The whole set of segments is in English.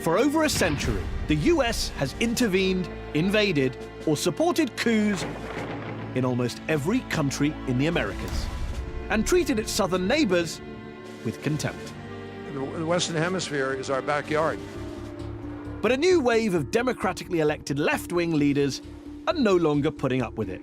For over a century, the US has intervened, invaded, or supported coups in almost every country in the Americas, and treated its southern neighbors with contempt. The Western Hemisphere is our backyard. But a new wave of democratically elected left-wing leaders are no longer putting up with it.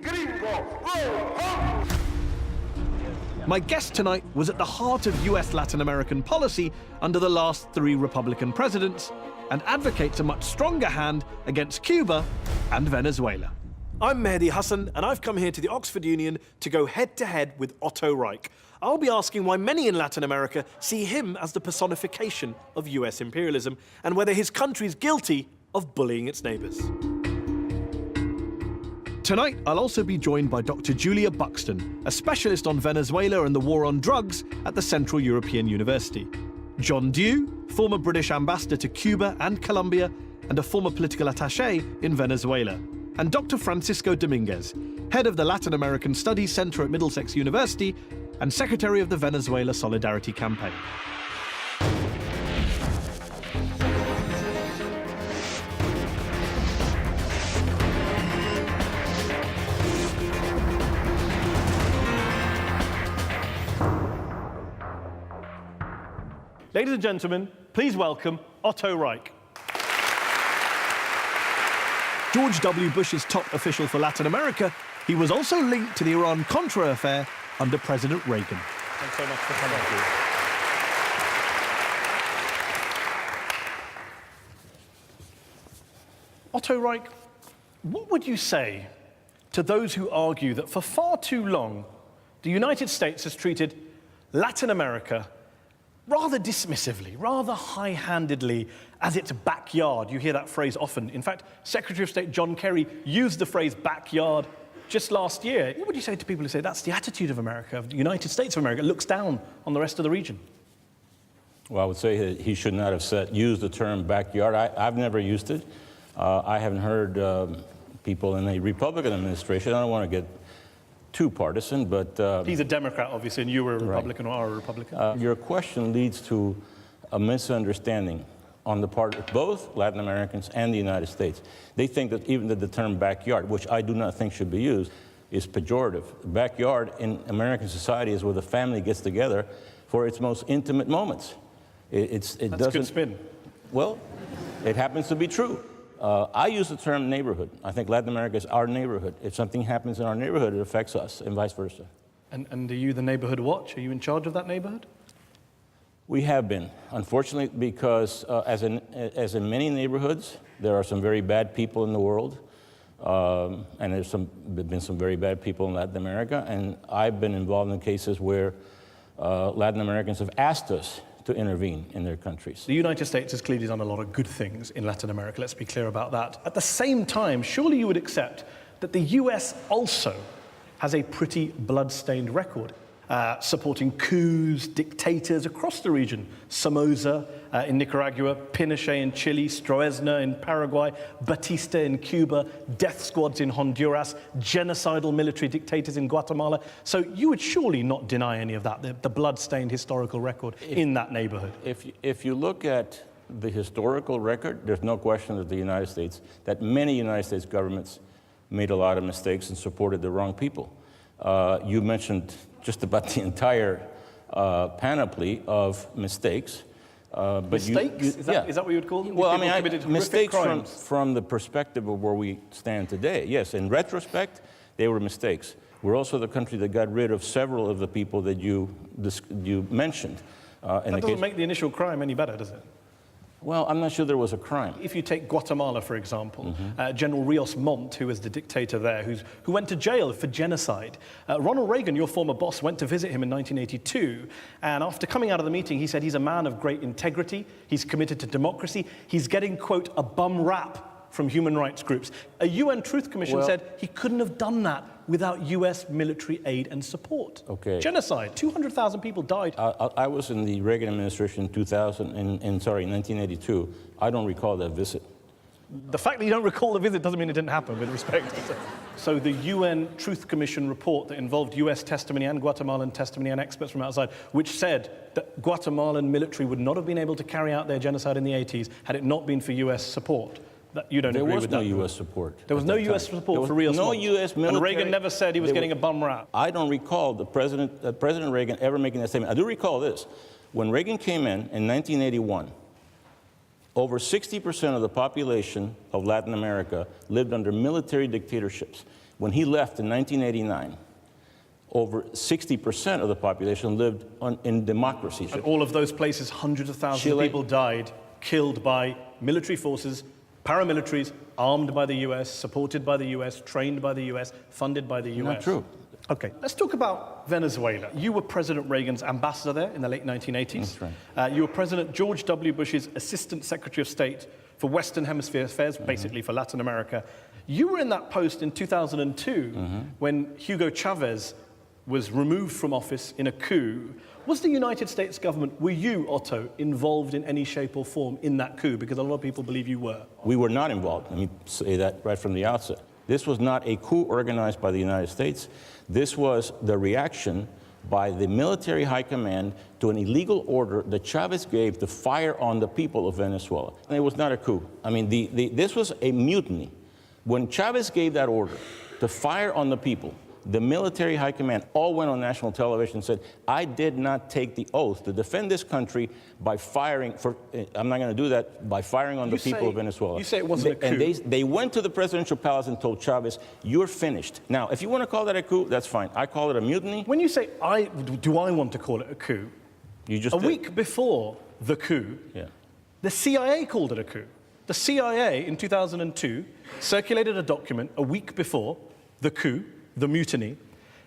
My guest tonight was at the heart of US Latin American policy under the last 3 Republican presidents and advocates a much stronger hand against Cuba and Venezuela. I'm Mehdi Hasan, and I've come here to the Oxford Union to go head-to-head with Otto Reich. I'll be asking why many in Latin America see him as the personification of US imperialism and whether his country's guilty of bullying its neighbors. Tonight, I'll also be joined by Dr. Julia Buxton, a specialist on Venezuela and the war on drugs at the Central European University. John Dew, former British ambassador to Cuba and Colombia and a former political attaché in Venezuela. And Dr. Francisco Dominguez, head of the Latin American Studies Center at Middlesex University and secretary of the Venezuela Solidarity Campaign. Ladies and gentlemen, please welcome Otto Reich. George W. Bush's top official for Latin America, he was also linked to the Iran-Contra affair under President Reagan. Thanks so much for coming. Otto Reich, what would you say to those who argue that for far too long, the United States has treated Latin America rather dismissively, rather high-handedly, as its backyard? You hear that phrase often. In fact, Secretary of State John Kerry used the phrase backyard just last year. What would you say to people who say that's the attitude of America, of the United States of America, looks down on the rest of the region? Well, I would say that he should not have used the term backyard. I've never used it. I haven't heard people in the Republican administration, I don't want to get too partisan, but... He's a Democrat, obviously, and you were a Republican, right, or are a Republican. Your question leads to a misunderstanding on the part of both Latin Americans and the United States. They think that even the term backyard, which I do not think should be used, is pejorative. Backyard in American society is where the family gets together for its most intimate moments. That's a good spin. Well, it happens to be true. I use the term neighborhood. I think Latin America is our neighborhood. If something happens in our neighborhood, it affects us, and vice versa. And are you the neighborhood watch? Are you in charge of that neighborhood? We have been, unfortunately, because as in many neighborhoods, there are some very bad people in the world, and there's been some very bad people in Latin America, and I've been involved in cases where Latin Americans have asked us to intervene in their countries. The United States has clearly done a lot of good things in Latin America, let's be clear about that. At the same time, surely you would accept that the US also has a pretty blood-stained record, supporting coups, dictators across the region. Somoza in Nicaragua, Pinochet in Chile, Stroessner in Paraguay, Batista in Cuba, death squads in Honduras, genocidal military dictators in Guatemala. So you would surely not deny any of that, the blood-stained historical record in that neighborhood. If you look at the historical record, there's no question that many United States governments made a lot of mistakes and supported the wrong people. You mentioned just about the entire panoply of mistakes. Mistakes? Is that what you would call them? Well, I mean, mistakes from the perspective of where we stand today. Yes, in retrospect, they were mistakes. We're also the country that got rid of several of the people that you mentioned. That doesn't make the initial crime any better, does it? Well, I'm not sure there was a crime. If you take Guatemala, for example, General Rios Montt, who was the dictator there, who went to jail for genocide. Ronald Reagan, your former boss, went to visit him in 1982, and after coming out of the meeting, he said he's a man of great integrity, he's committed to democracy, he's getting, quote, a bum rap from human rights groups. A UN Truth Commission said he couldn't have done that without US military aid and support. Okay. Genocide, 200,000 people died. I was in the Reagan administration in 1982. I don't recall that visit. The fact that you don't recall the visit doesn't mean it didn't happen, with respect. So the UN Truth Commission report that involved US testimony and Guatemalan testimony and experts from outside, which said that Guatemalan military would not have been able to carry out their genocide in the 80s had it not been for US support. That you don't agree with that? There was no U.S. support. There was no U.S. support for real no swamps. U.S. military. And Reagan never said he was getting a bum rap. I don't recall President Reagan ever making that statement. I do recall this. When Reagan came in 1981, over 60% of the population of Latin America lived under military dictatorships. When he left in 1989, over 60% of the population lived in democracies. And all of those places, hundreds of thousands of people died, killed by military forces, paramilitaries, armed by the US, supported by the US, trained by the US, funded by the US. Not true. Okay, let's talk about Venezuela. You were President Reagan's ambassador there in the late 1980s. That's right. You were President George W. Bush's Assistant Secretary of State for Western Hemisphere Affairs, basically for Latin America. You were in that post in 2002 when Hugo Chavez was removed from office in a coup. Was the United States government, were you, Otto, involved in any shape or form in that coup? Because a lot of people believe you were. We were not involved. Let me say that right from the outset. This was not a coup organized by the United States. This was the reaction by the military high command to an illegal order that Chavez gave to fire on the people of Venezuela. And it was not a coup. I mean, this was a mutiny. When Chavez gave that order to fire on the people, the military high command all went on national television and said, I did not take the oath to defend this country by firing, I'm not going to do that, by firing on the people of Venezuela. You say it wasn't a coup. And they went to the presidential palace and told Chavez, you're finished. Now, if you want to call that a coup, that's fine. I call it a mutiny. When you say, do I want to call it a coup? You just did. Week before the coup, the CIA called it a coup. The CIA in 2002 circulated a document a week before the coup, the mutiny,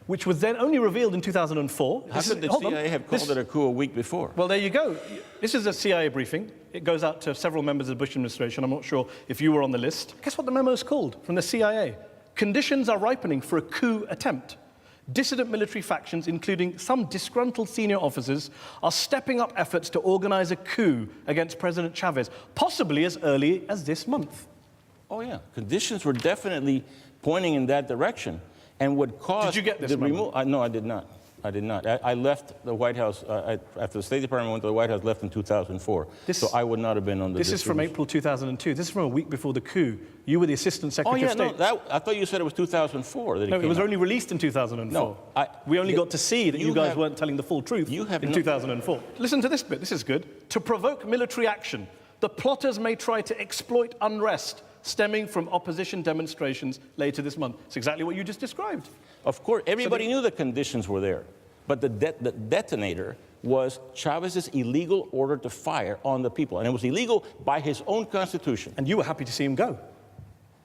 which was then only revealed in 2004. How could the CIA have called it a coup a week before? Well, there you go. This is a CIA briefing. It goes out to several members of the Bush administration. I'm not sure if you were on the list. Guess what the memo is called from the CIA? Conditions are ripening for a coup attempt. Dissident military factions, including some disgruntled senior officers, are stepping up efforts to organize a coup against President Chavez, possibly as early as this month. Oh, yeah. Conditions were definitely pointing in that direction. And would cause. Did you get this memo? No, I did not. I did not. I left the White House, after the State Department went to the White House, left in 2004. So I would not have been on the This is from April 2002. This is from a week before the coup. You were the Assistant Secretary of State. No, I thought you said it was 2004 that it was only released in 2004. No, we only got to see that you guys weren't telling the full truth in 2004. Listen to this bit. This is good. To provoke military action, the plotters may try to exploit unrest stemming from opposition demonstrations later this month. It's exactly what you just described. Of course, everybody knew the conditions were there. But the detonator was Chavez's illegal order to fire on the people. And it was illegal by his own constitution. And you were happy to see him go.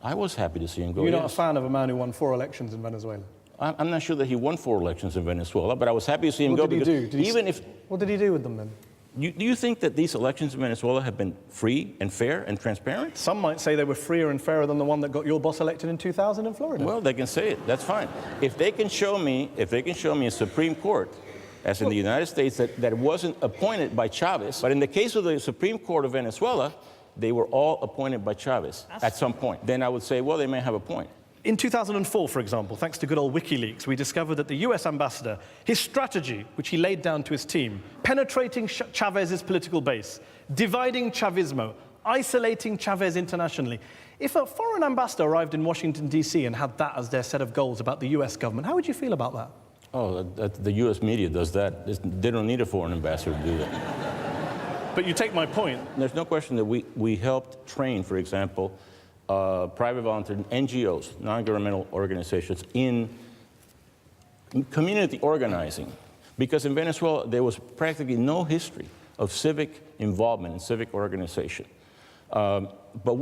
I was happy to see him go, You're not a fan of a man who won 4 elections in Venezuela? I'm not sure that he won 4 elections in Venezuela, but I was happy to see him go. What did he do? What did he do with them then? Do you think that these elections in Venezuela have been free and fair and transparent? Some might say they were freer and fairer than the one that got your boss elected in 2000 in Florida. Well, they can say it. That's fine. If they can show me a Supreme Court, as in the United States, that wasn't appointed by Chavez, but in the case of the Supreme Court of Venezuela, they were all appointed by Chavez at some point. Then I would say, well, they may have a point. In 2004, for example, thanks to good old WikiLeaks, we discovered that the US ambassador, his strategy, which he laid down to his team, penetrating Chavez's political base, dividing Chavismo, isolating Chavez internationally. If a foreign ambassador arrived in Washington, D.C. and had that as their set of goals about the US government, how would you feel about that? Oh, the US media does that. They don't need a foreign ambassador to do that. But you take my point. There's no question that we helped train, for example, private volunteer NGOs, non-governmental organizations, in community organizing. Because in Venezuela, there was practically no history of civic involvement and civic organization. But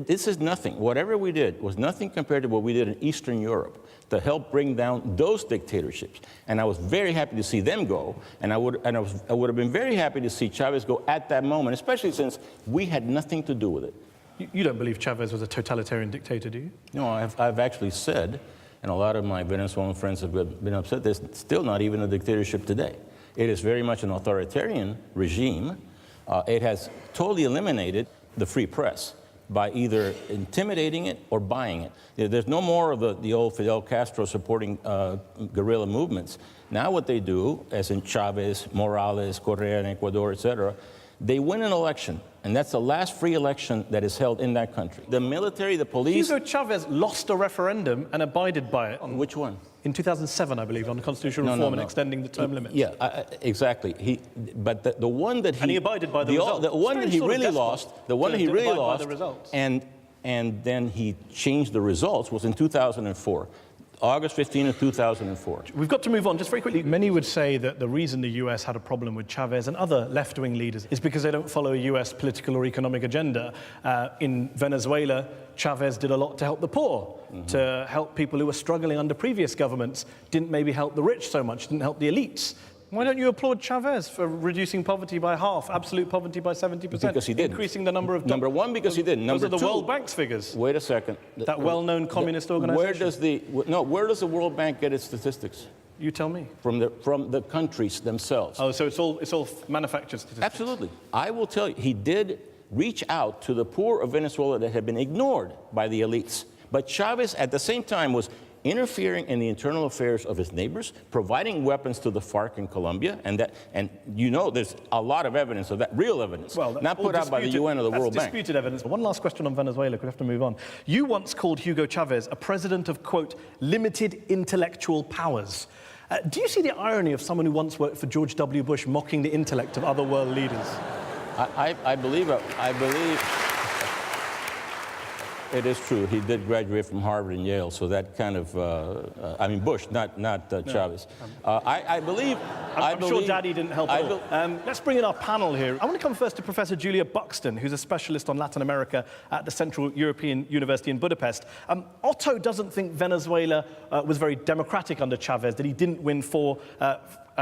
this is nothing. Whatever we did was nothing compared to what we did in Eastern Europe to help bring down those dictatorships. And I was very happy to see them go, and I would have been very happy to see Chavez go at that moment, especially since we had nothing to do with it. You don't believe Chavez was a totalitarian dictator, do you? No, I've actually said, and a lot of my Venezuelan friends have been upset, there's still not even a dictatorship today. It is very much an authoritarian regime. It has totally eliminated the free press. by either intimidating it or buying it. There's no more of the old Fidel Castro supporting guerrilla movements. Now what they do, as in Chavez, Morales, Correa in Ecuador, etc., they win an election, and that's the last free election that is held in that country. The military, the police... Hugo Chavez lost a referendum and abided by it. Which one? In 2007, I believe, on constitutional reform and extending the term limits. Yeah, exactly. But the one that he... And he abided by the results. The one that he really lost, and then he changed the results was in 2004. August 15 of 2004. We've got to move on just very quickly. Many would say that the reason the US had a problem with Chavez and other left-wing leaders is because they don't follow a US political or economic agenda. In Venezuela, Chavez did a lot to help the poor, to help people who were struggling under previous governments, didn't maybe help the rich so much, didn't help the elites. Why don't you applaud Chavez for reducing poverty by half, absolute poverty by 70%? Because he did. Increasing the number of... Number one, because he did. Number two... two... the World Bank's figures. Wait a second. That well-known communist organization. Where does the World Bank get its statistics? You tell me. From the countries themselves. Oh, so it's all manufactured statistics? Absolutely. I will tell you, he did reach out to the poor of Venezuela that had been ignored by the elites. But Chavez, at the same time, was interfering in the internal affairs of his neighbors, providing weapons to the FARC in Colombia, and you know there's a lot of evidence of that, real evidence, not put out by the UN or the World Bank. Disputed evidence. One last question on Venezuela, because we have to move on. You once called Hugo Chavez a president of, quote, limited intellectual powers. Do you see the irony of someone who once worked for George W. Bush mocking the intellect of other world leaders? I believe it is true. He did graduate from Harvard and Yale, so that kind of, I mean Bush, not Chavez. I believe... I'm sure Daddy didn't help at all. Let's bring in our panel here. I want to come first to Professor Julia Buxton, who's a specialist on Latin America at the Central European University in Budapest. Otto doesn't think Venezuela was very democratic under Chavez, that he didn't win four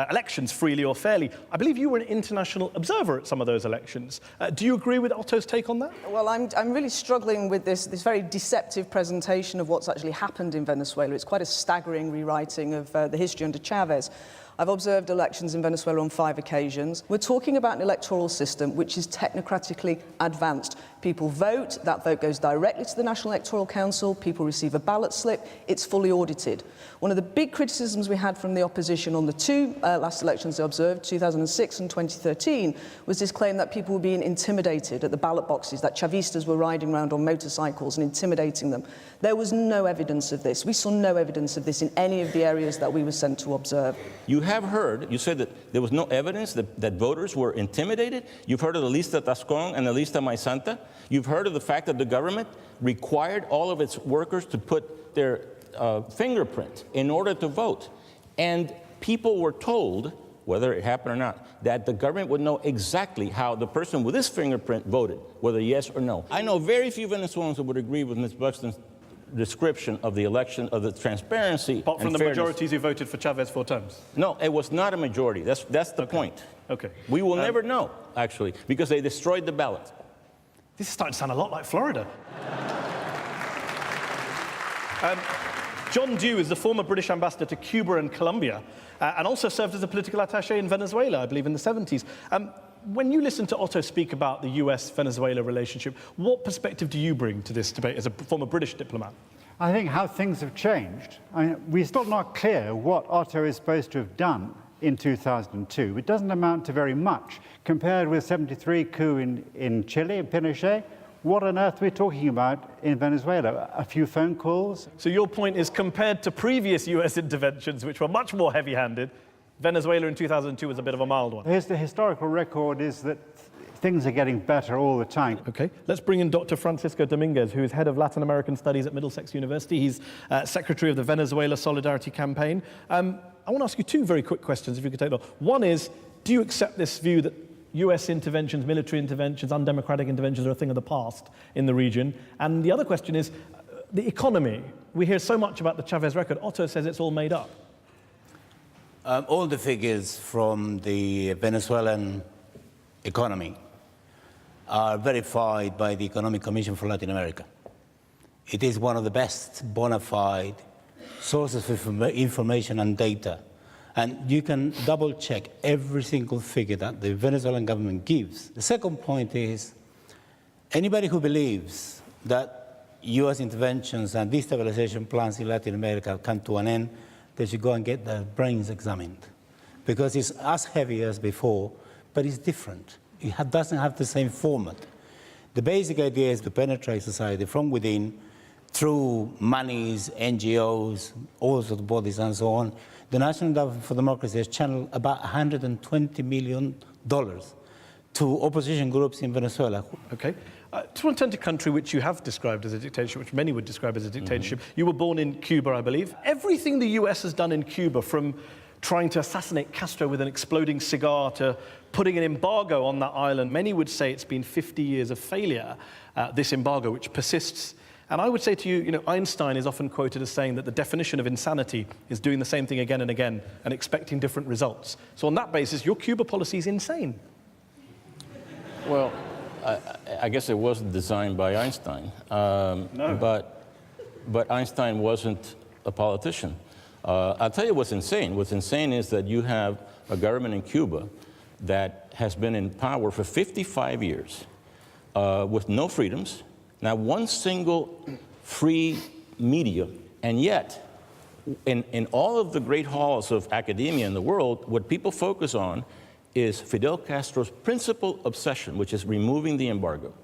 elections freely or fairly. I believe you were an international observer at some of those elections. Do you agree with Otto's take on that? Well, I'm really struggling with this very deceptive presentation of what's actually happened in Venezuela. It's quite a staggering rewriting of the history under Chavez. I've observed elections in Venezuela on 5 occasions. We're talking about an electoral system which is technocratically advanced. People vote, that vote goes directly to the National Electoral Council, people receive a ballot slip, it's fully audited. One of the big criticisms we had from the opposition on the two last elections I observed, 2006 and 2013, was this claim that people were being intimidated at the ballot boxes, that Chavistas were riding around on motorcycles and intimidating them. There was no evidence of this. We saw no evidence of this in any of the areas that we were sent to observe. You have heard, you said that there was no evidence that voters were intimidated. You've heard of the Lista Tascón and the Lista Maizanta. You've heard of the fact that the government required all of its workers to put their fingerprint in order to vote. And people were told, whether it happened or not, that the government would know exactly how the person with this fingerprint voted, whether yes or no. I know very few Venezuelans who would agree with Ms. Buxton's description of the election, of the transparency apart from and the fairness. majorities who voted for Chavez 4 times. No, it was not a majority. That's the point. Okay. We will never know, actually, because they destroyed the ballot. This is starting to sound a lot like Florida. John Dew is the former British ambassador to Cuba and Colombia, and also served as a political attaché in Venezuela, I believe, in the 70s. When you listen to Otto speak about the US-Venezuela relationship, what perspective do you bring to this debate as a former British diplomat? I think how things have changed. I mean, we're still not clear what Otto is supposed to have done in 2002. It doesn't amount to very much. Compared with 73 coup in Chile, Pinochet, what on earth are we talking about in Venezuela? A few phone calls? So your point is, compared to previous US interventions, which were much more heavy-handed, Venezuela in 2002 was a bit of a mild one. The historical record is that things are getting better all the time. Okay, let's bring in Dr. Francisco Dominguez, who is head of Latin American Studies at Middlesex University. He's secretary of the Venezuela Solidarity Campaign. I want to ask you 2 very quick questions, if you could take them. One is, do you accept this view that US interventions, military interventions, undemocratic interventions are a thing of the past in the region? And the other question is, the economy. We hear so much about the Chavez record. Otto says it's all made up. All the figures from the Venezuelan economy are verified by the Economic Commission for Latin America. It is one of the best bona fide sources of information and data. And you can double check every single figure that the Venezuelan government gives. The second point is, Anybody who believes that U.S. interventions and destabilization plans in Latin America come to an end, they should go and get their brains examined. Because it's as heavy as before, but it's different. It doesn't have the same format. The basic idea is to penetrate society from within through monies, NGOs, all sorts of bodies, and so on. The National Endowment for Democracy has channeled about $120 million to opposition groups in Venezuela. Okay. To want to turn to a country which you have described as a dictatorship, which many would describe as a dictatorship. You were born in Cuba, I believe. Everything the US has done in Cuba, from trying to assassinate Castro with an exploding cigar to putting an embargo on that island, many would say it's been 50 years of failure, this embargo, which persists. And I would say to you, Einstein is often quoted as saying that the definition of insanity is doing the same thing again and again and expecting different results. So on that basis, your Cuba policy is insane. Well, I guess it wasn't designed by Einstein. No. But Einstein wasn't a politician. I'll tell you what's insane. What's insane is that you have a government in Cuba that has been in power for 55 years with no freedoms, not one single free media, and yet in all of the great halls of academia in the world, what people focus on is Fidel Castro's principal obsession, which is removing the embargo.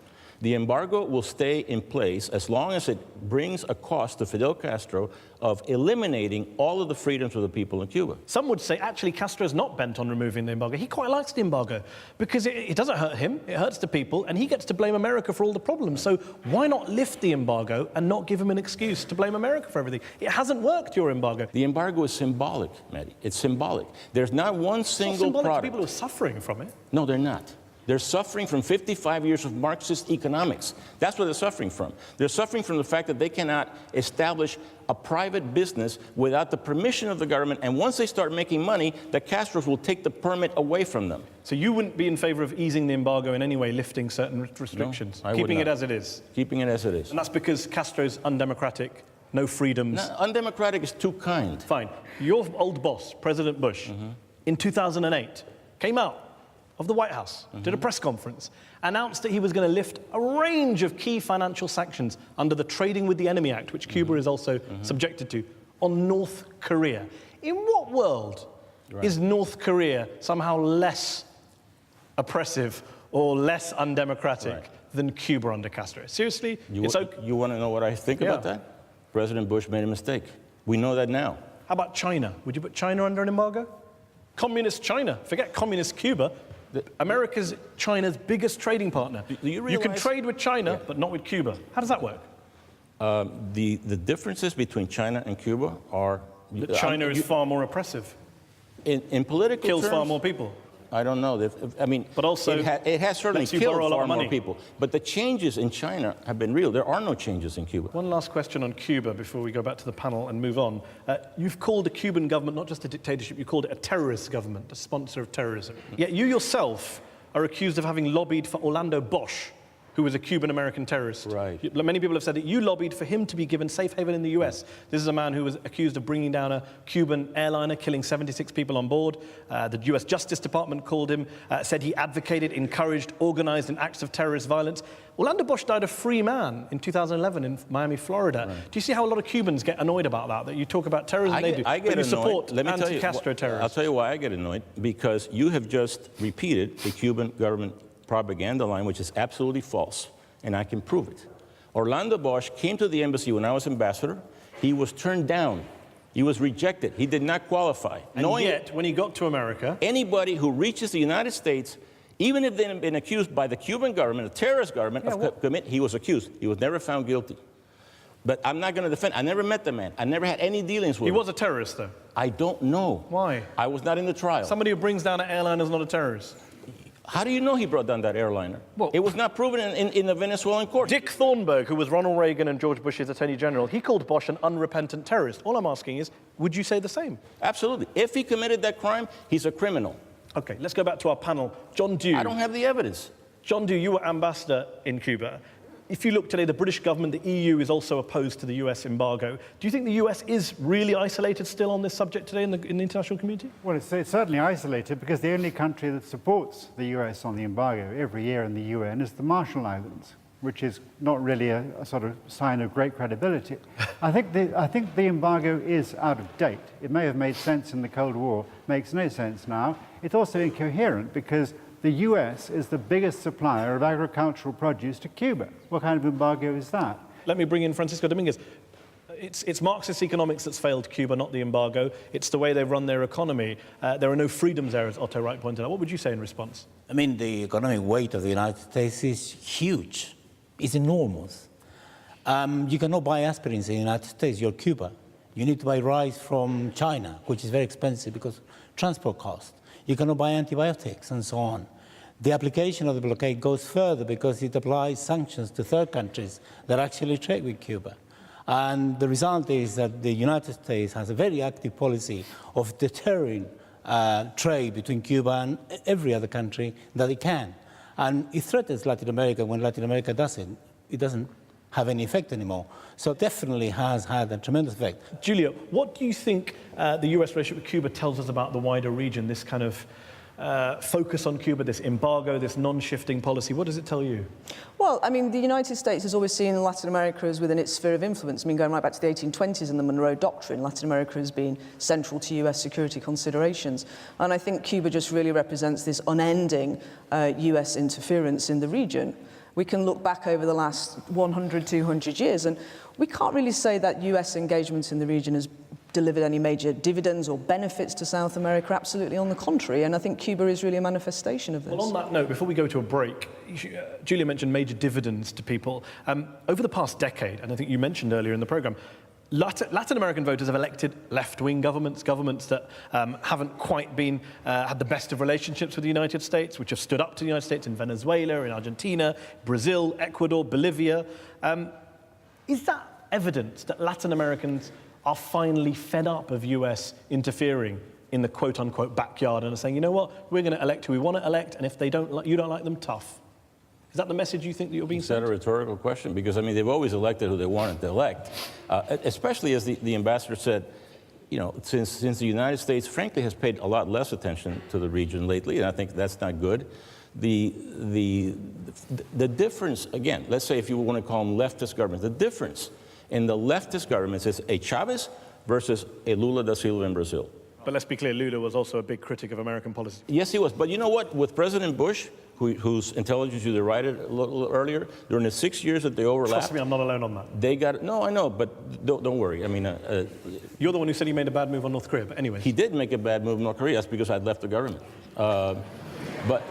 The embargo will stay in place as long as it brings a cost to Fidel Castro of eliminating all of the freedoms of the people in Cuba. Some would say, actually, Castro's not bent on removing the embargo. He quite likes the embargo because it doesn't hurt him, it hurts the people, and he gets to blame America for all the problems. So why not lift the embargo and not give him an excuse to blame America for everything? It hasn't worked, your embargo. The embargo is symbolic, Mehdi. It's symbolic. There's not one single it's not symbolic product. to people who are suffering from it. No, they're not. They're suffering from 55 years of Marxist economics. That's what they're suffering from. They're suffering from the fact that they cannot establish a private business without the permission of the government, and once they start making money, the Castros will take the permit away from them. So you wouldn't be in favor of easing the embargo in any way, lifting certain restrictions, No, I would keeping not. it as it is? Keeping it as it is. And that's because Castro's undemocratic, no freedoms. No, undemocratic is too kind. Fine. Your old boss, President Bush, in 2008, came out of the White House, did a press conference, announced that he was going to lift a range of key financial sanctions under the Trading with the Enemy Act, which Cuba is also subjected to, on North Korea. In what world is North Korea somehow less oppressive or less undemocratic than Cuba under Castro? Seriously? You want to know what I think about that? President Bush made a mistake. We know that now. How about China? Would you put China under an embargo? Communist China. Forget communist Cuba. America's China's biggest trading partner. Do you realize, can trade with China, but not with Cuba. How does that work? The differences between China and Cuba are... That China is far more oppressive. In political Kills terms, far more people. I don't know. I mean, but also it has certainly lets you killed borrow a lot far of more money. people. But the changes in China have been real. There are no changes in Cuba. One last question on Cuba before we go back to the panel and move on. You've called the Cuban government not just a dictatorship, you called it a terrorist government, a sponsor of terrorism. Yet you yourself are accused of having lobbied for Orlando Bosch, who was a Cuban-American terrorist. Right. Many people have said that you lobbied for him to be given safe haven in the US. This is a man who was accused of bringing down a Cuban airliner, killing 76 people on board. The US Justice Department called him, said he advocated, encouraged, organized in acts of terrorist violence. Orlando Bosch died a free man in 2011 in Miami, Florida. Right. Do you see how a lot of Cubans get annoyed about that? That you talk about terrorism, they do, but you support anti-Castro terrorists. I'll tell you why I get annoyed. Because you have just repeated the Cuban government propaganda line, which is absolutely false, and I can prove it. Orlando Bosch came to the embassy when I was ambassador. He was turned down. He was rejected. He did not qualify. And yet, when he got to America... Anybody who reaches the United States, even if they've been accused by the Cuban government, a terrorist government, he was accused. He was never found guilty. But I'm not going to defend. I never met the man. I never had any dealings with him. He was a terrorist, though? I don't know. Why? I was not in the trial. Somebody who brings down an airliner is not a terrorist. How do you know he brought down that airliner? Well, it was not proven in the Venezuelan court. Dick Thornburgh, who was Ronald Reagan and George Bush's Attorney General, he called Bosch an unrepentant terrorist. All I'm asking is, would you say the same? Absolutely. If he committed that crime, he's a criminal. Okay, let's go back to our panel. John Dew. I don't have the evidence. John Dew, you were ambassador in Cuba. If you look today, the British government, the EU, is also opposed to the US embargo. Do you think the US is really isolated still on this subject today in the international community? Well, it's certainly isolated because the only country that supports the US on the embargo every year in the UN is the Marshall Islands. which is not really a sort of sign of great credibility. I think the embargo is out of date. It may have made sense in the Cold War, makes no sense now. It's also incoherent because the US is the biggest supplier of agricultural produce to Cuba. What kind of embargo is that? Let me bring in Francisco Dominguez. It's Marxist economics that's failed Cuba, not the embargo. It's the way they've run their economy. There are no freedoms there, as Otto Reich pointed out. What would you say in response? I mean, the economic weight of the United States is huge. It's enormous. You cannot buy aspirins in the United States. You're Cuba. You need to buy rice from China, which is very expensive because transport costs. You cannot buy antibiotics and so on. The application of the blockade goes further because it applies sanctions to third countries that actually trade with Cuba. And the result is that the United States has a very active policy of deterring trade between Cuba and every other country that it can. And it threatens Latin America when Latin America doesn't. It doesn't have any effect anymore. So it definitely has had a tremendous effect. Julia, what do you think the US relationship with Cuba tells us about the wider region, this kind of focus on Cuba, this embargo, this non-shifting policy? What does it tell you? Well, I mean, the United States has always seen Latin America as within its sphere of influence. I mean, going right back to the 1820s and the Monroe Doctrine, Latin America has been central to US security considerations. And I think Cuba just really represents this unending US interference in the region. We can look back over the last 100, 200 years, and we can't really say that US engagement in the region has delivered any major dividends or benefits to South America. Absolutely on the contrary, and I think Cuba is really a manifestation of this. Well, on that note, before we go to a break, Julia mentioned major dividends to people. Over the past decade, and I think you mentioned earlier in the program, Latin American voters have elected left-wing governments that haven't quite been had the best of relationships with the United States, which have stood up to the United States in Venezuela, in Argentina, Brazil, Ecuador, Bolivia. Is that evidence that Latin Americans are finally fed up of US interfering in the quote-unquote backyard and are saying, you know what, we're going to elect who we want to elect, and if you don't like them, tough? Is that the message you think that you're being sent? Is that a rhetorical question? Because, I mean, they've always elected who they wanted to elect, especially as the ambassador said, you know, since the United States, frankly, has paid a lot less attention to the region lately, and I think that's not good. The difference, again, let's say if you want to call them leftist governments, the difference in the leftist governments is a Chavez versus a Lula da Silva in Brazil. But let's be clear, Lula was also a big critic of American policy. Yes, he was. But you know what? With President Bush, whose intelligence you derided a little earlier, during the 6 years that they overlapped... Trust me, I'm not alone on that. They got... No, I know, but don't worry. I mean... You're the one who said he made a bad move on North Korea, but anyway. He did make a bad move on North Korea. That's because I'd left the government. But...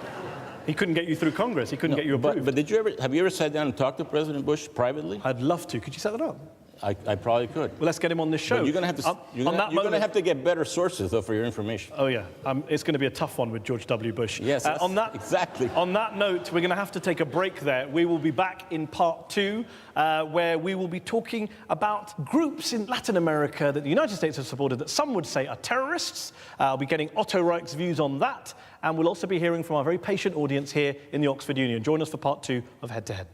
He couldn't get you through Congress. He couldn't get you approved. But have you ever sat down and talked to President Bush privately? I'd love to. Could you set that up? I probably could. Well, let's get him on this show. But you're going to have to get better sources, though, for your information. Oh, yeah. It's going to be a tough one with George W. Bush. Yes, exactly. On that note, we're going to have to take a break there. We will be back in part 2, where we will be talking about groups in Latin America that the United States has supported that some would say are terrorists. I'll be getting Otto Reich's views on that. And we'll also be hearing from our very patient audience here in the Oxford Union. Join us for part 2 of Head to Head.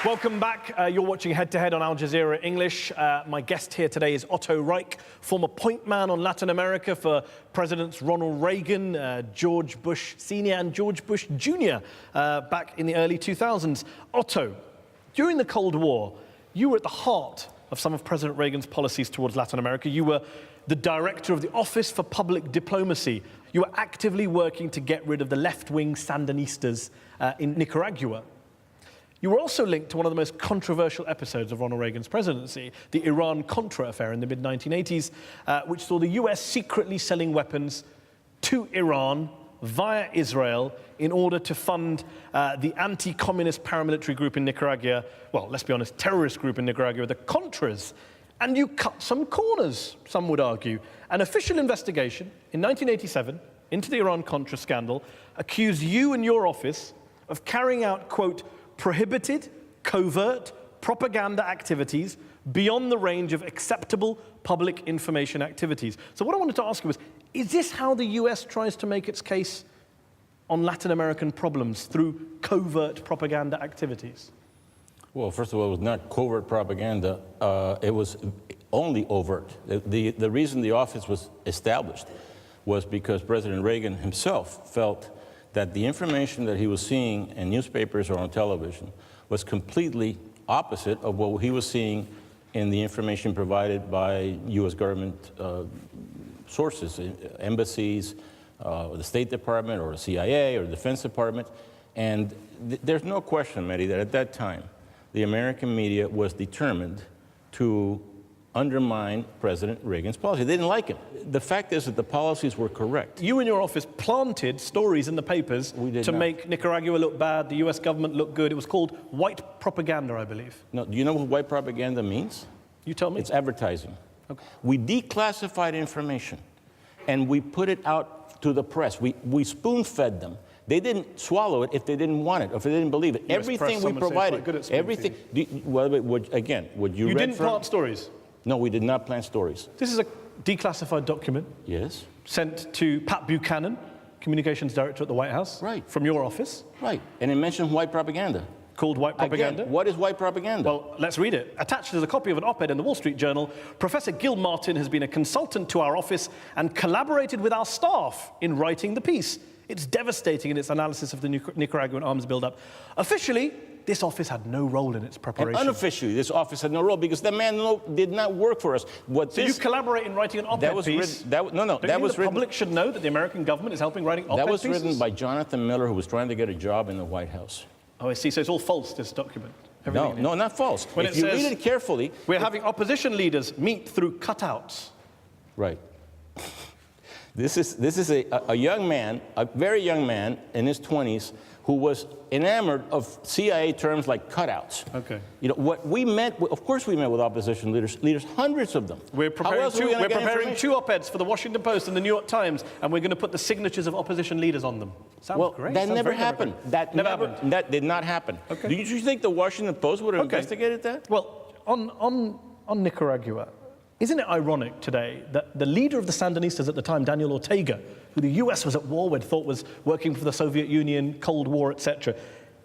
Welcome back. You're watching Head to Head on Al Jazeera English. My guest here today is Otto Reich, former point man on Latin America for Presidents Ronald Reagan, George Bush Sr. and George Bush Jr. Back in the early 2000s. Otto, during the Cold War, you were at the heart of some of President Reagan's policies towards Latin America. You were the director of the Office for Public Diplomacy. You were actively working to get rid of the left-wing Sandinistas in Nicaragua. You were also linked to one of the most controversial episodes of Ronald Reagan's presidency, the Iran-Contra affair in the mid-1980s, which saw the US secretly selling weapons to Iran via Israel in order to fund the anti-communist paramilitary group in Nicaragua, well, let's be honest, terrorist group in Nicaragua, the Contras. And you cut some corners, some would argue. An official investigation in 1987 into the Iran-Contra scandal accused you and your office of carrying out, quote, prohibited, covert propaganda activities beyond the range of acceptable public information activities. So what I wanted to ask you was, is this how the US tries to make its case on Latin American problems, through covert propaganda activities? Well, first of all, it was not covert propaganda. It was only overt. The reason the office was established was because President Reagan himself felt that the information that he was seeing in newspapers or on television was completely opposite of what he was seeing in the information provided by U.S. government sources, embassies, or the State Department, or the CIA, or the Defense Department. And there's no question, Mehdi, that at that time, the American media was determined to undermine President Reagan's policy. They didn't like him. The fact is that the policies were correct. You and your office planted stories in the papers to make Nicaragua look bad, the US government look good. It was called white propaganda, I believe. No, do you know what white propaganda means? You tell me. It's advertising. Okay. We declassified information and we put it out to the press. We spoon-fed them. They didn't swallow it if they didn't want it, or if they didn't believe it. Everything we provided, everything. Would you? You didn't plant stories. No, we did not plant stories. This is a declassified document. Yes. Sent to Pat Buchanan, communications director at the White House. Right. From your office. Right. And it mentioned white propaganda. Called white propaganda. Again, what is white propaganda? Well, let's read it. Attached is a copy of an op-ed in the Wall Street Journal. Professor Gil Martin has been a consultant to our office and collaborated with our staff in writing the piece. It's devastating in its analysis of the Nicaraguan arms buildup. Officially, this office had no role in its preparation. And unofficially, this office had no role because the man did not work for us. So you collaborate in writing an op-ed piece? The public should know that the American government is helping writing op-ed pieces? That was written by Jonathan Miller, who was trying to get a job in the White House. Oh, I see. So it's all false, this document? No, not false. When if you read it carefully... We're having opposition leaders meet through cutouts. Right. This is a young man, a very young man in his 20s, who was enamored of CIA terms like cutouts. Okay. You know, what we met, of course we met with opposition leaders, hundreds of them. We're preparing two op-eds for the Washington Post and the New York Times, and we're going to put the signatures of opposition leaders on them. Sounds great. That never happened. That never happened. That did not happen. Okay. Do you think the Washington Post would have investigated that? Well, on Nicaragua, isn't it ironic today that the leader of the Sandinistas at the time, Daniel Ortega, who the US was at war with, thought was working for the Soviet Union, Cold War, etc.,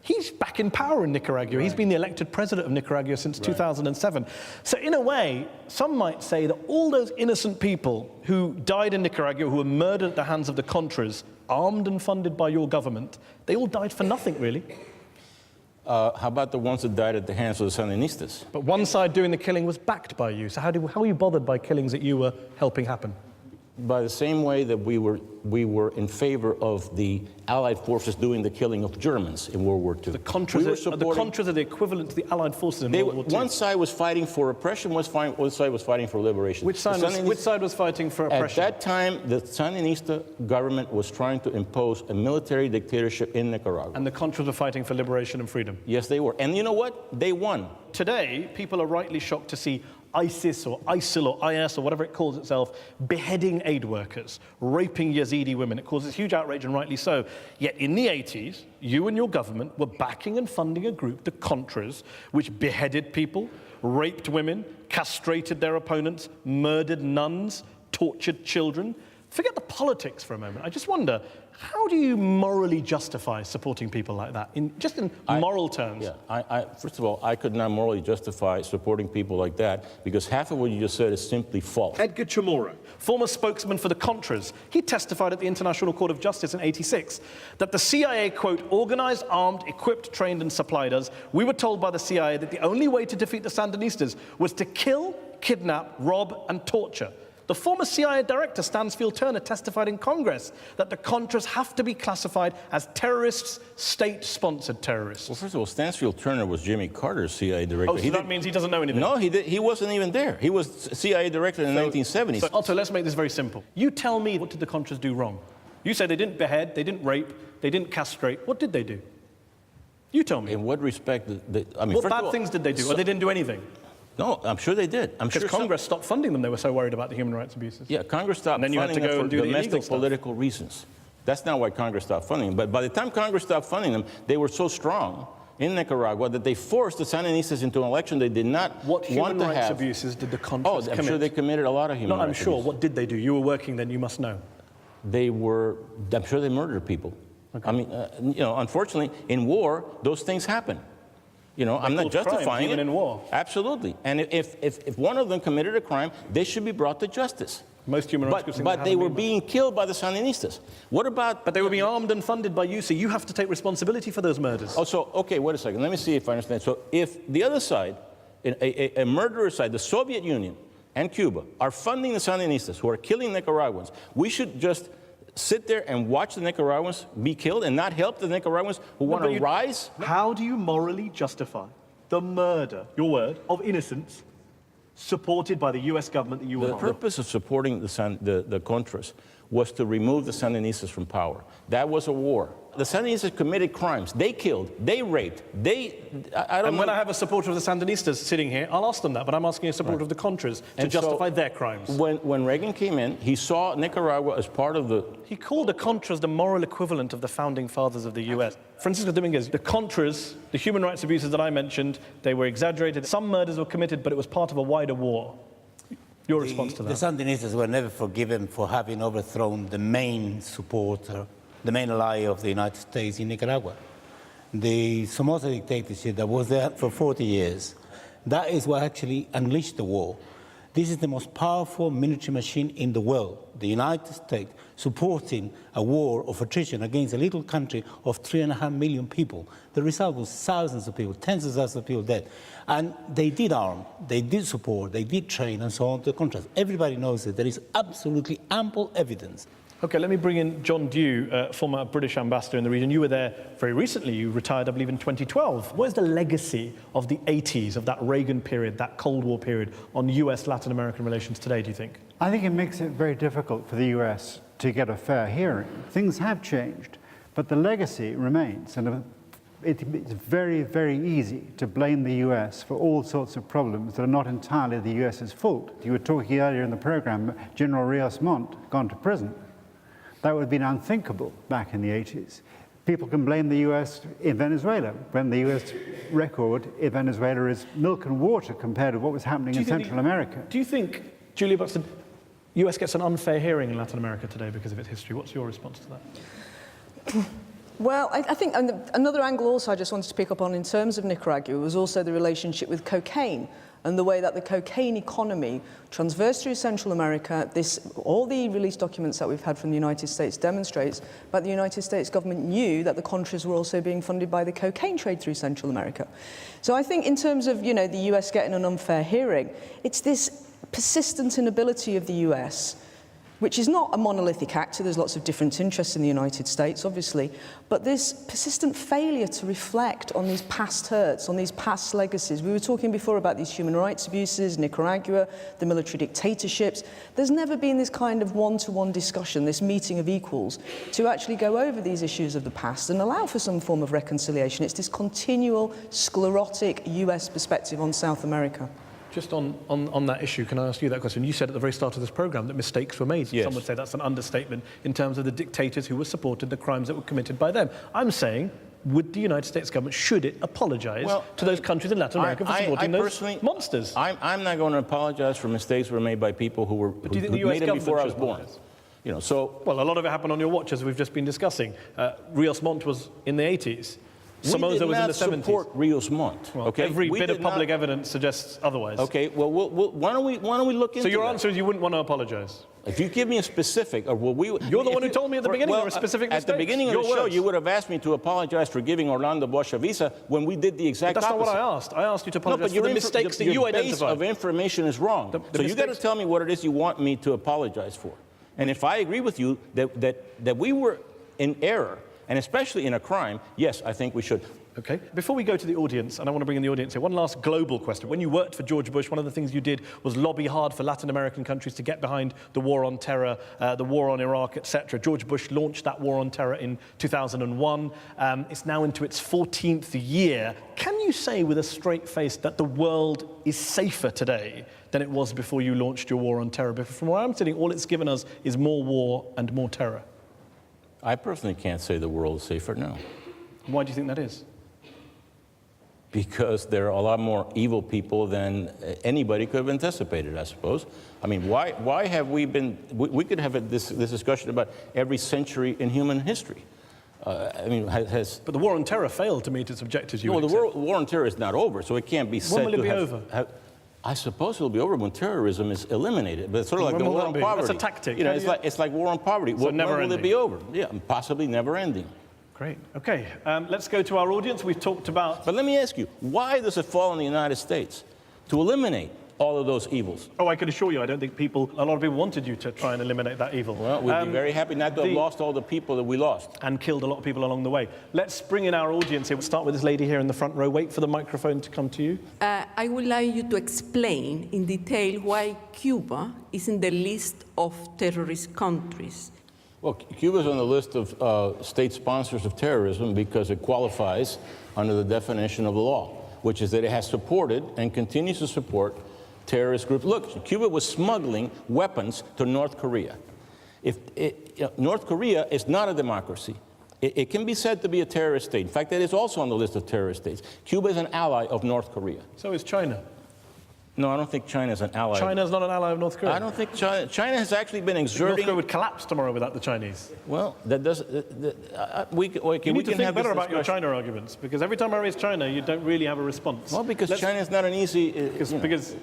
he's back in power in Nicaragua. Right. He's been the elected president of Nicaragua since 2007. So in a way, some might say that all those innocent people who died in Nicaragua, who were murdered at the hands of the Contras, armed and funded by your government, they all died for nothing, really. How about the ones that died at the hands of the Sandinistas? But one side doing the killing was backed by you. So how were you bothered by killings that you were helping happen? By the same way that we were in favor of the Allied forces doing the killing of Germans in World War II. The Contras are the equivalent to the Allied forces in World War II. One side was fighting for oppression, one side was fighting for liberation. Which side was fighting for oppression? At that time, the Sandinista government was trying to impose a military dictatorship in Nicaragua. And the Contras were fighting for liberation and freedom? Yes, they were. And you know what? They won. Today, people are rightly shocked to see ISIS or ISIL or IS or whatever it calls itself beheading aid workers, raping Yazidi women. It causes huge outrage, and rightly so. Yet in the 80s, you and your government were backing and funding a group, the Contras, which beheaded people, raped women, castrated their opponents, murdered nuns, tortured children. Forget the politics for a moment. I just wonder, how do you morally justify supporting people like that, in moral terms? Yeah, first of all, I could not morally justify supporting people like that because half of what you just said is simply false. Edgar Chamorro, former spokesman for the Contras, he testified at the International Court of Justice in '86 that the CIA, quote, organized, armed, equipped, trained, and supplied us. We were told by the CIA that the only way to defeat the Sandinistas was to kill, kidnap, rob, and torture. The former CIA director, Stansfield Turner, testified in Congress that the Contras have to be classified as terrorists, state-sponsored terrorists. Well, first of all, Stansfield Turner was Jimmy Carter's CIA director. Oh, so that means he doesn't know anything? No, he wasn't even there. He was CIA director in the 1970s. So, Otto, let's make this very simple. You tell me, what did the Contras do wrong? You say they didn't behead, they didn't rape, they didn't castrate. What did they do? You tell me. In what respect? What bad things did they do? Or they didn't do anything? No, I'm sure they did. Because Congress stopped funding them. They were so worried about the human rights abuses. Yeah, Congress stopped funding them for domestic political reasons. That's not why Congress stopped funding them. But by the time Congress stopped funding them, they were so strong in Nicaragua that they forced the Sandinistas into an election they did not What human want to rights have. abuses did the Contras Oh, commit? I'm sure they committed a lot of human No, I'm rights sure. abuses. What did they do? You were working then, you must know. I'm sure they murdered people. I mean, unfortunately, in war, those things happen. I'm not called crimes, justifying even it. in war. Absolutely. And if one of them committed a crime, they should be brought to justice. Most human rights groups think But that they haven't were been. being killed by the Sandinistas. What about... But they were being armed and funded by you, so you have to take responsibility for those murders. Oh, so, okay, wait a second. Let me see if I understand. So if the other side, a murderer side, the Soviet Union and Cuba, are funding the Sandinistas who are killing Nicaraguans, we should just sit there and watch the Nicaraguans be killed and not help the Nicaraguans who want to rise? How do you morally justify the murder, your word, of innocents supported by the US government that you were The purpose of supporting the Contras was to remove the Sandinistas from power. That was a war. The Sandinistas committed crimes. They killed, they raped, I don't know. when I have a supporter of the Sandinistas sitting here, I'll ask them that, but I'm asking a supporter of the Contras to justify their crimes. When Reagan came in, he saw Nicaragua as part of the... He called the Contras the moral equivalent of the founding fathers of the US. Francisco Dominguez, the Contras, the human rights abuses that I mentioned, they were exaggerated. Some murders were committed, but it was part of a wider war. Your response to that? The Sandinistas were never forgiven for having overthrown the main supporter, the main ally of the United States in Nicaragua. The Somoza dictatorship that was there for 40 years, that is what actually unleashed the war. This is the most powerful military machine in the world, the United States, supporting a war of attrition against a little country of 3.5 million people. The result was thousands of people, tens of thousands of people dead. And they did arm, they did support, they did train, and so on to the contrast. Everybody knows that there is absolutely ample evidence. Okay, let me bring in John Dew, former British ambassador in the region. You were there very recently. You retired, I believe, in 2012. What is the legacy of the 80s, of that Reagan period, that Cold War period, on US-Latin American relations today, do you think? I think it makes it very difficult for the US to get a fair hearing. Things have changed, but the legacy remains. And it's very, very easy to blame the US for all sorts of problems that are not entirely the US's fault. You were talking earlier in the program, General Rios Montt gone to prison. That would have been unthinkable back in the 80s. People can blame the US in Venezuela, when the US record in Venezuela is milk and water compared to what was happening in Central America. Do you think, Julia Buxton, US gets an unfair hearing in Latin America today because of its history? What's your response to that? Well, I think another angle also I just wanted to pick up on in terms of Nicaragua was also the relationship with cocaine and the way that the cocaine economy transversed through Central America. All the release documents that we've had from the United States demonstrates that the United States government knew that the Contras were also being funded by the cocaine trade through Central America. So I think in terms of, the US getting an unfair hearing, it's this persistent inability of the US, which is not a monolithic actor. There's lots of different interests in the United States, obviously, but this persistent failure to reflect on these past hurts, on these past legacies. We were talking before about these human rights abuses, Nicaragua, the military dictatorships. There's never been this kind of one-to-one discussion, this meeting of equals, to actually go over these issues of the past and allow for some form of reconciliation. It's this continual sclerotic US perspective on South America. Just on that issue, can I ask you that question? You said at the very start of this program that mistakes were made. Yes. Some would say that's an understatement in terms of the dictators who were supported, the crimes that were committed by them. I'm saying, would the United States government, should it apologize to those countries in Latin America for supporting those monsters? I'm not going to apologize for mistakes were made by people who do you think the US made them before I was born. apologize? Well, a lot of it happened on your watch, as we've just been discussing. Rios Montt was in the 80s. Somoza was in the 70s. We did not support Rios Montt. Well, okay? Every bit of public evidence suggests otherwise. Okay, well, why don't we look into So your that? answer is you wouldn't want to apologize? If you give me a specific, or will we... You're the one who told me at the beginning there were specific At the mistakes. beginning of Your the show, words. you would have asked me to apologize for giving Orlando Bosch a visa when we did the exact That's opposite. not what I asked. I asked you to apologize for the mistakes that your you base identified. of information is wrong. So you got to tell me what it is you want me to apologize for. And if I agree with you that we were in error, and especially in a crime, yes, I think we should. Okay. Before we go to the audience, and I want to bring in the audience here, one last global question. When you worked for George Bush, one of the things you did was lobby hard for Latin American countries to get behind the war on terror, the war on Iraq, etc. George Bush launched that war on terror in 2001. It's now into its 14th year. Can you say with a straight face that the world is safer today than it was before you launched your war on terror? Because from where I'm sitting, all it's given us is more war and more terror. I personally can't say the world is safer now. Why do you think that is? because there are a lot more evil people than anybody could have anticipated, I suppose. I mean, why have we been, we could have this discussion about every century in human history. I mean, But the war on terror failed to meet its objectives. Well, the war on terror is not over, so it can't be said When will it be over? I suppose it'll be over when terrorism is eliminated, but it's sort of like When the will war that on be? poverty. That's a tactic. You know, it's like war on poverty. So When will it be over? Yeah, possibly never ending. Great. Okay, let's go to our audience. We've talked about... But let me ask you, why does it fall on the United States to eliminate all of those evils? Oh, I can assure you, I don't think a lot of people wanted you to try and eliminate that evil. Well, we'd be very happy not to have lost all the people that we lost. And killed a lot of people along the way. Let's bring in our audience here. We'll start with this lady here in the front row. Wait for the microphone to come to you. I would like you to explain in detail why Cuba is in the list of terrorist countries. Well, Cuba's on the list of state sponsors of terrorism because it qualifies under the definition of the law, which is that it has supported and continues to support terrorist groups. Look, Cuba was smuggling weapons to North Korea. North Korea is not a democracy. It can be said to be a terrorist state. In fact, it is also on the list of terrorist states. Cuba is an ally of North Korea. So is China. No, I don't think China is an ally. China is not an ally of North Korea. I don't think China has actually been exerting... North Korea would collapse tomorrow without the Chinese. Well, that does... we need to think better about your China arguments, because every time I raise China, you don't really have a response. Well, because China is not an easy... Because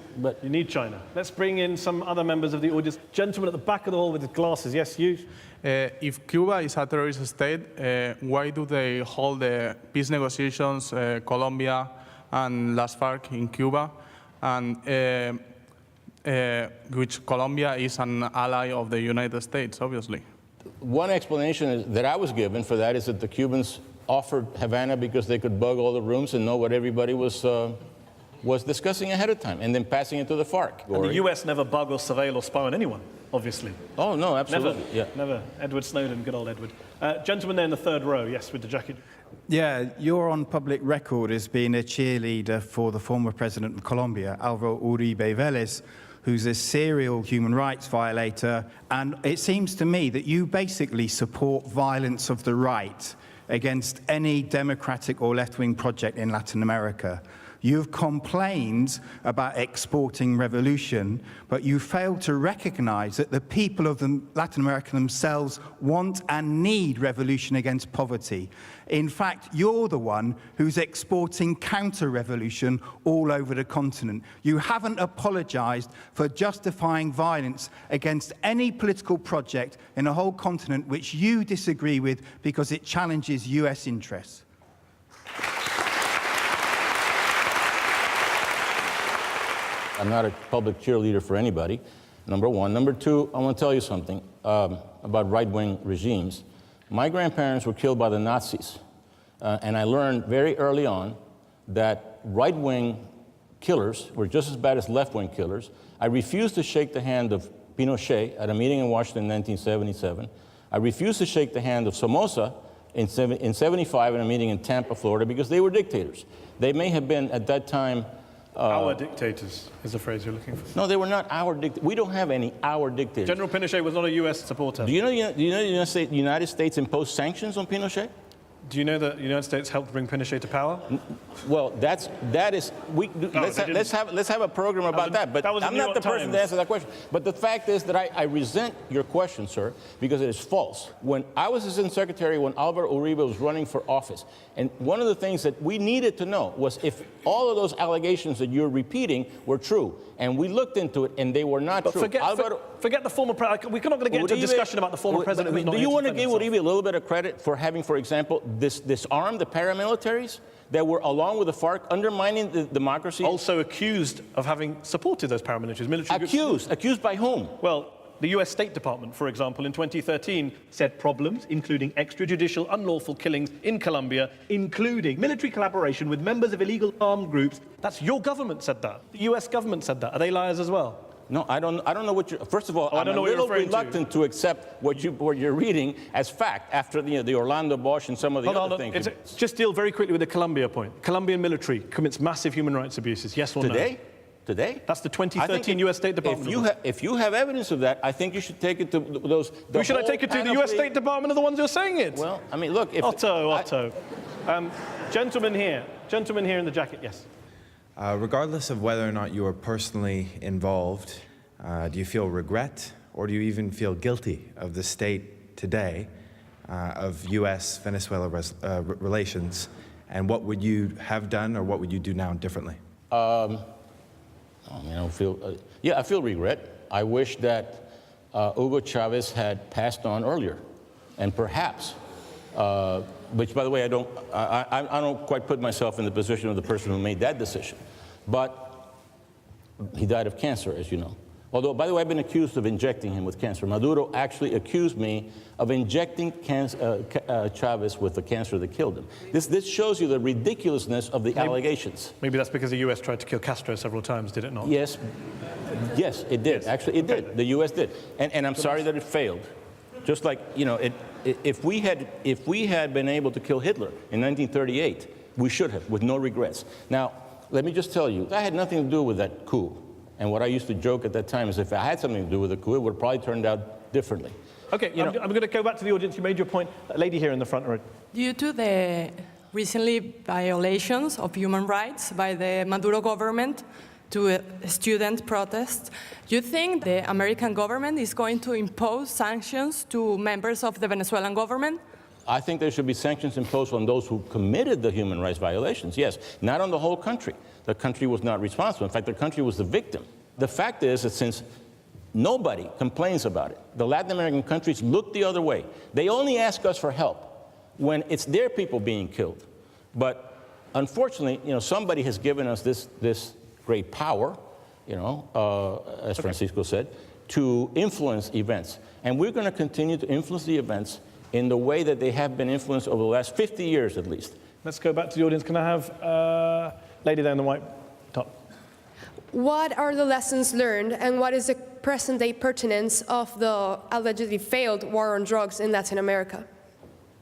you need China. Let's bring in some other members of the audience. Gentleman at the back of the hall with his glasses. Yes, you. If Cuba is a terrorist state, why do they hold the peace negotiations, Colombia and Las FARC in Cuba? And which Colombia is an ally of the United States, obviously. One explanation that I was given for that is that the Cubans offered Havana because they could bug all the rooms and know what everybody was discussing ahead of time, and then passing it to the FARC. And the US never bug or surveil or spy on anyone, obviously. Oh, no, absolutely. Never, yeah. Never. Edward Snowden, good old Edward. Gentleman there in the third row, yes, with the jacket. Yeah, you're on public record as being a cheerleader for the former president of Colombia, Álvaro Uribe Vélez, who's a serial human rights violator. And it seems to me that you basically support violence of the right against any democratic or left-wing project in Latin America. You've complained about exporting revolution, but you failed to recognize that the people of Latin America themselves want and need revolution against poverty. In fact, you're the one who's exporting counter-revolution all over the continent. You haven't apologized for justifying violence against any political project in a whole continent which you disagree with because it challenges US interests. I'm not a public cheerleader for anybody, number one. Number two, I want to tell you something about right-wing regimes. My grandparents were killed by the Nazis, and I learned very early on that right-wing killers were just as bad as left-wing killers. I refused to shake the hand of Pinochet at a meeting in Washington in 1977. I refused to shake the hand of Somoza in 75 in a meeting in Tampa, Florida, because they were dictators. They may have been, at that time, our dictators is the phrase you're looking for. No, they were not our dictators. We don't have any our dictators. General Pinochet was not a U.S. supporter. Do you know the United States imposed sanctions on Pinochet? Do you know that the United States helped bring Pinochet to power? Well, let's have a program about that. But I'm not the person to answer that question. But the fact is that I resent your question, sir, because it is false. When I was assistant secretary, when Álvaro Uribe was running for office, and one of the things that we needed to know was if all of those allegations that you're repeating were true. And we looked into it, and they were not true. Forget the former president. We're not going to get into a discussion about the former president. Do you want to give Uribe a little bit of credit for having, for example, disarmed the paramilitaries that were, along with the FARC, undermining the democracy? Also accused of having supported those paramilitaries. Accused by whom? Well, the US State Department, for example, in 2013 said problems, including extrajudicial unlawful killings in Colombia, including military collaboration with members of illegal armed groups. That's your government said that. The US government said that. Are they liars as well? No, I don't know what you're... First of all, I'm a little reluctant to accept what you're reading as fact after the Orlando Bosch and some of the other things. Just deal very quickly with the Colombia point. Colombian military commits massive human rights abuses. Yes or no? Today? That's the 2013 US State Department. If you have evidence of that, I think you should take it to those... Who should I take it to? The US State Department are the ones who are saying it. Well, I mean, look... Otto. Gentleman here. Gentleman here in the jacket, yes. Regardless of whether or not you are personally involved, do you feel regret or do you even feel guilty of the state today of U.S.-Venezuela relations, and what would you have done or what would you do now differently? I feel regret. I wish that Hugo Chavez had passed on earlier, and perhaps, which by the way, I don't quite put myself in the position of the person who made that decision, but he died of cancer, as you know. Although, by the way, I've been accused of injecting him with cancer. Maduro actually accused me of injecting Chavez with the cancer that killed him. This shows you the ridiculousness of the allegations. Maybe that's because the US tried to kill Castro several times, did it not? Yes, it did. Actually, it did. The US did. And I'm sorry that it failed. Just like, you know, if we had been able to kill Hitler in 1938, we should have, with no regrets. Now, let me just tell you, that had nothing to do with that coup. And what I used to joke at that time is if I had something to do with the coup, it would have probably turned out differently. Okay, I'm going to go back to the audience. You made your point. A lady here in the front row. Due to the recently violations of human rights by the Maduro government to student protests, do you think the American government is going to impose sanctions to members of the Venezuelan government? I think there should be sanctions imposed on those who committed the human rights violations, yes, not on the whole country. The country was not responsible. In fact, the country was the victim. The fact is that since nobody complains about it, the Latin American countries look the other way. They only ask us for help when it's their people being killed. But unfortunately, you know, somebody has given us this great power, you know, as Francisco said, to influence events. And we're going to continue to influence the events in the way that they have been influenced over the last 50 years at least. Let's go back to the audience. Can I have lady there in the white top? What are the lessons learned and what is the present-day pertinence of the allegedly failed war on drugs in Latin America?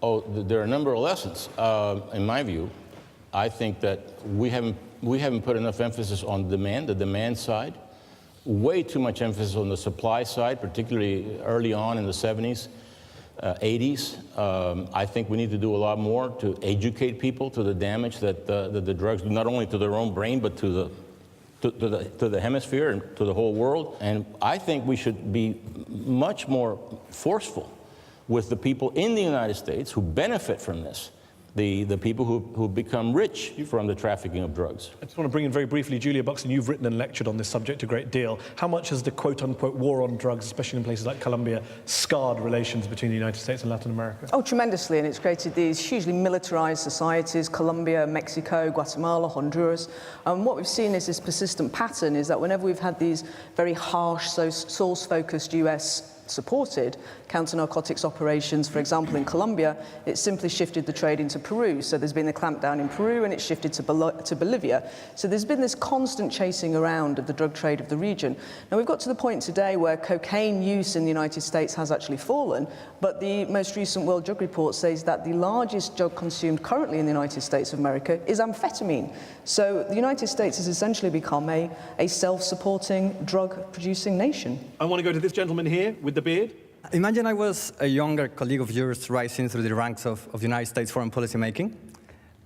Oh, there are a number of lessons. In my view, I think that we haven't put enough emphasis on the demand side, way too much emphasis on the supply side, particularly early on in the 70s. 80s. I think we need to do a lot more to educate people to the damage that the drugs do, not only to their own brain, but to the hemisphere and to the whole world. And I think we should be much more forceful with the people in the United States who benefit from this, the people who become rich from the trafficking of drugs. I just want to bring in very briefly, Julia Buxton, you've written and lectured on this subject a great deal. How much has the quote-unquote war on drugs, especially in places like Colombia, scarred relations between the United States and Latin America? Oh, tremendously, and it's created these hugely militarized societies, Colombia, Mexico, Guatemala, Honduras. And what we've seen is this persistent pattern is that whenever we've had these very harsh, source-focused US supported counter-narcotics operations, for example, in Colombia, it simply shifted the trade into Peru. So there's been a clampdown in Peru and it shifted to Bolivia. So there's been this constant chasing around of the drug trade of the region. Now we've got to the point today where cocaine use in the United States has actually fallen, but the most recent World Drug Report says that the largest drug consumed currently in the United States of America is amphetamine. So the United States has essentially become a self-supporting, drug-producing nation. I want to go to this gentleman here with the beard. Imagine I was a younger colleague of yours rising through the ranks of United States foreign policy making,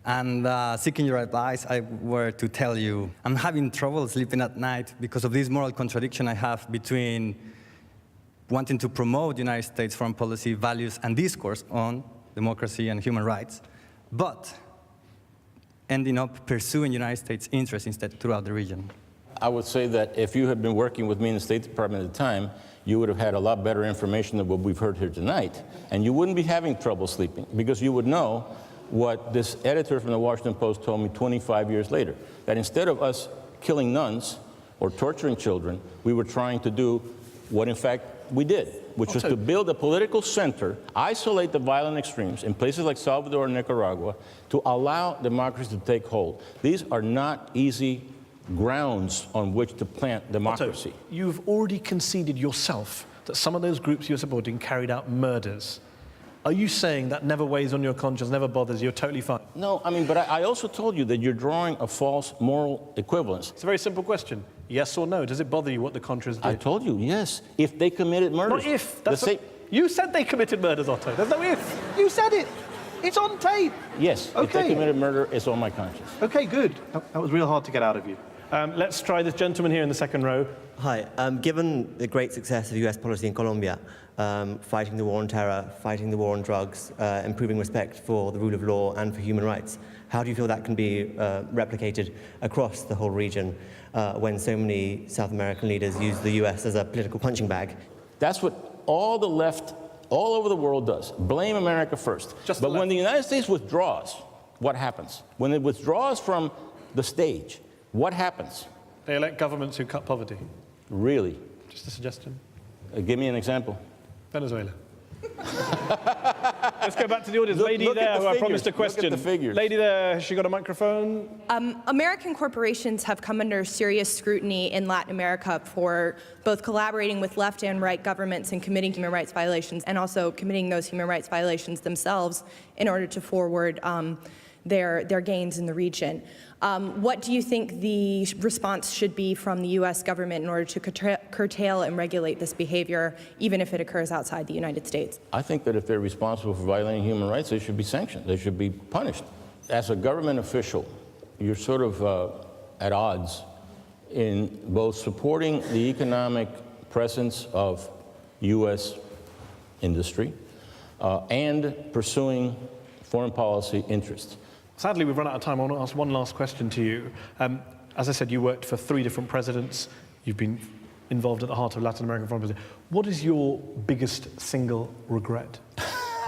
and seeking your advice, I were to tell you, I'm having trouble sleeping at night because of this moral contradiction I have between wanting to promote United States foreign policy values and discourse on democracy and human rights, but ending up pursuing United States interests instead throughout the region. I would say that if you had been working with me in the State Department at the time, you would have had a lot better information than what we've heard here tonight, and you wouldn't be having trouble sleeping because you would know what this editor from the Washington Post told me 25 years later, that instead of us killing nuns or torturing children, we were trying to do what in fact we did, which was to build a political center, isolate the violent extremes in places like Salvador and Nicaragua to allow democracy to take hold. These are not easy grounds on which to plant democracy. Otto, you've already conceded yourself that some of those groups you're supporting carried out murders. Are you saying that never weighs on your conscience, never bothers you, you're totally fine? No, I mean, but I also told you that you're drawing a false moral equivalence. It's a very simple question. Yes or no? Does it bother you what the Contras did? I told you, yes. If they committed murders. Not if. You said they committed murders, Otto. There's no if. You said it. It's on tape. Yes, if they committed murder, it's on my conscience. Okay, good. That was real hard to get out of you. Let's try this gentleman here in the second row. Hi. Given the great success of US policy in Colombia, fighting the war on terror, fighting the war on drugs, improving respect for the rule of law and for human rights, how do you feel that can be replicated across the whole region when so many South American leaders use the US as a political punching bag? That's what all the left all over the world does. Blame America first. But when the United States withdraws, what happens? When it withdraws from the stage, what happens? They elect governments who cut poverty. Really? Just a suggestion. Give me an example. Venezuela. Let's go back to the audience. Lady there, who I promised a question. Look at the figures. Lady there, has she got a microphone? American corporations have come under serious scrutiny in Latin America for both collaborating with left and right governments and committing human rights violations, and also committing those human rights violations themselves in order to forward their gains in the region. What do you think the response should be from the U.S. government in order to curtail and regulate this behavior, even if it occurs outside the United States? I think that if they're responsible for violating human rights, they should be sanctioned. They should be punished. As a government official, you're sort of at odds in both supporting the economic presence of U.S. industry and pursuing foreign policy interests. Sadly, we've run out of time. I want to ask one last question to you. As I said, you worked for 3 different presidents. You've been involved at the heart of Latin American foreign policy. What is your biggest single regret?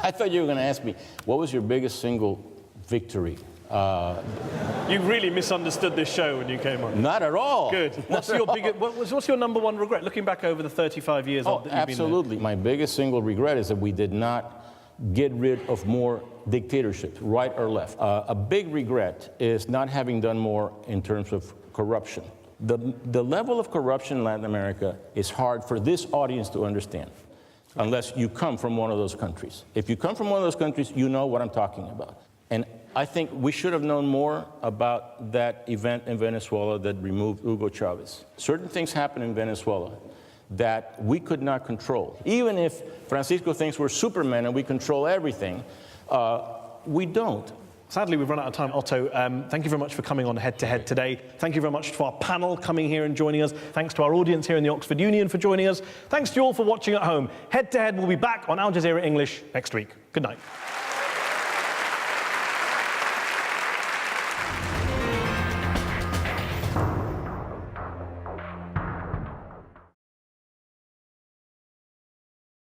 I thought you were going to ask me, what was your biggest single victory? You really misunderstood this show when you came on. Not at all. Good. What's your number one regret, looking back over the 35 years that you've been there? Absolutely. My biggest single regret is that we did not get rid of more dictatorships, right or left. A big regret is not having done more in terms of corruption. The level of corruption in Latin America is hard for this audience to understand unless you come from one of those countries. If you come from one of those countries, you know what I'm talking about. And I think we should have known more about that event in Venezuela that removed Hugo Chavez. Certain things happen in Venezuela that we could not control. Even if Francisco thinks we're Superman and we control everything, we don't. Sadly, we've run out of time. Otto, thank you very much for coming on Head to Head today. Thank you very much to our panel coming here and joining us. Thanks to our audience here in the Oxford Union for joining us. Thanks to you all for watching at home. Head to Head will be back on Al Jazeera English next week. Good night.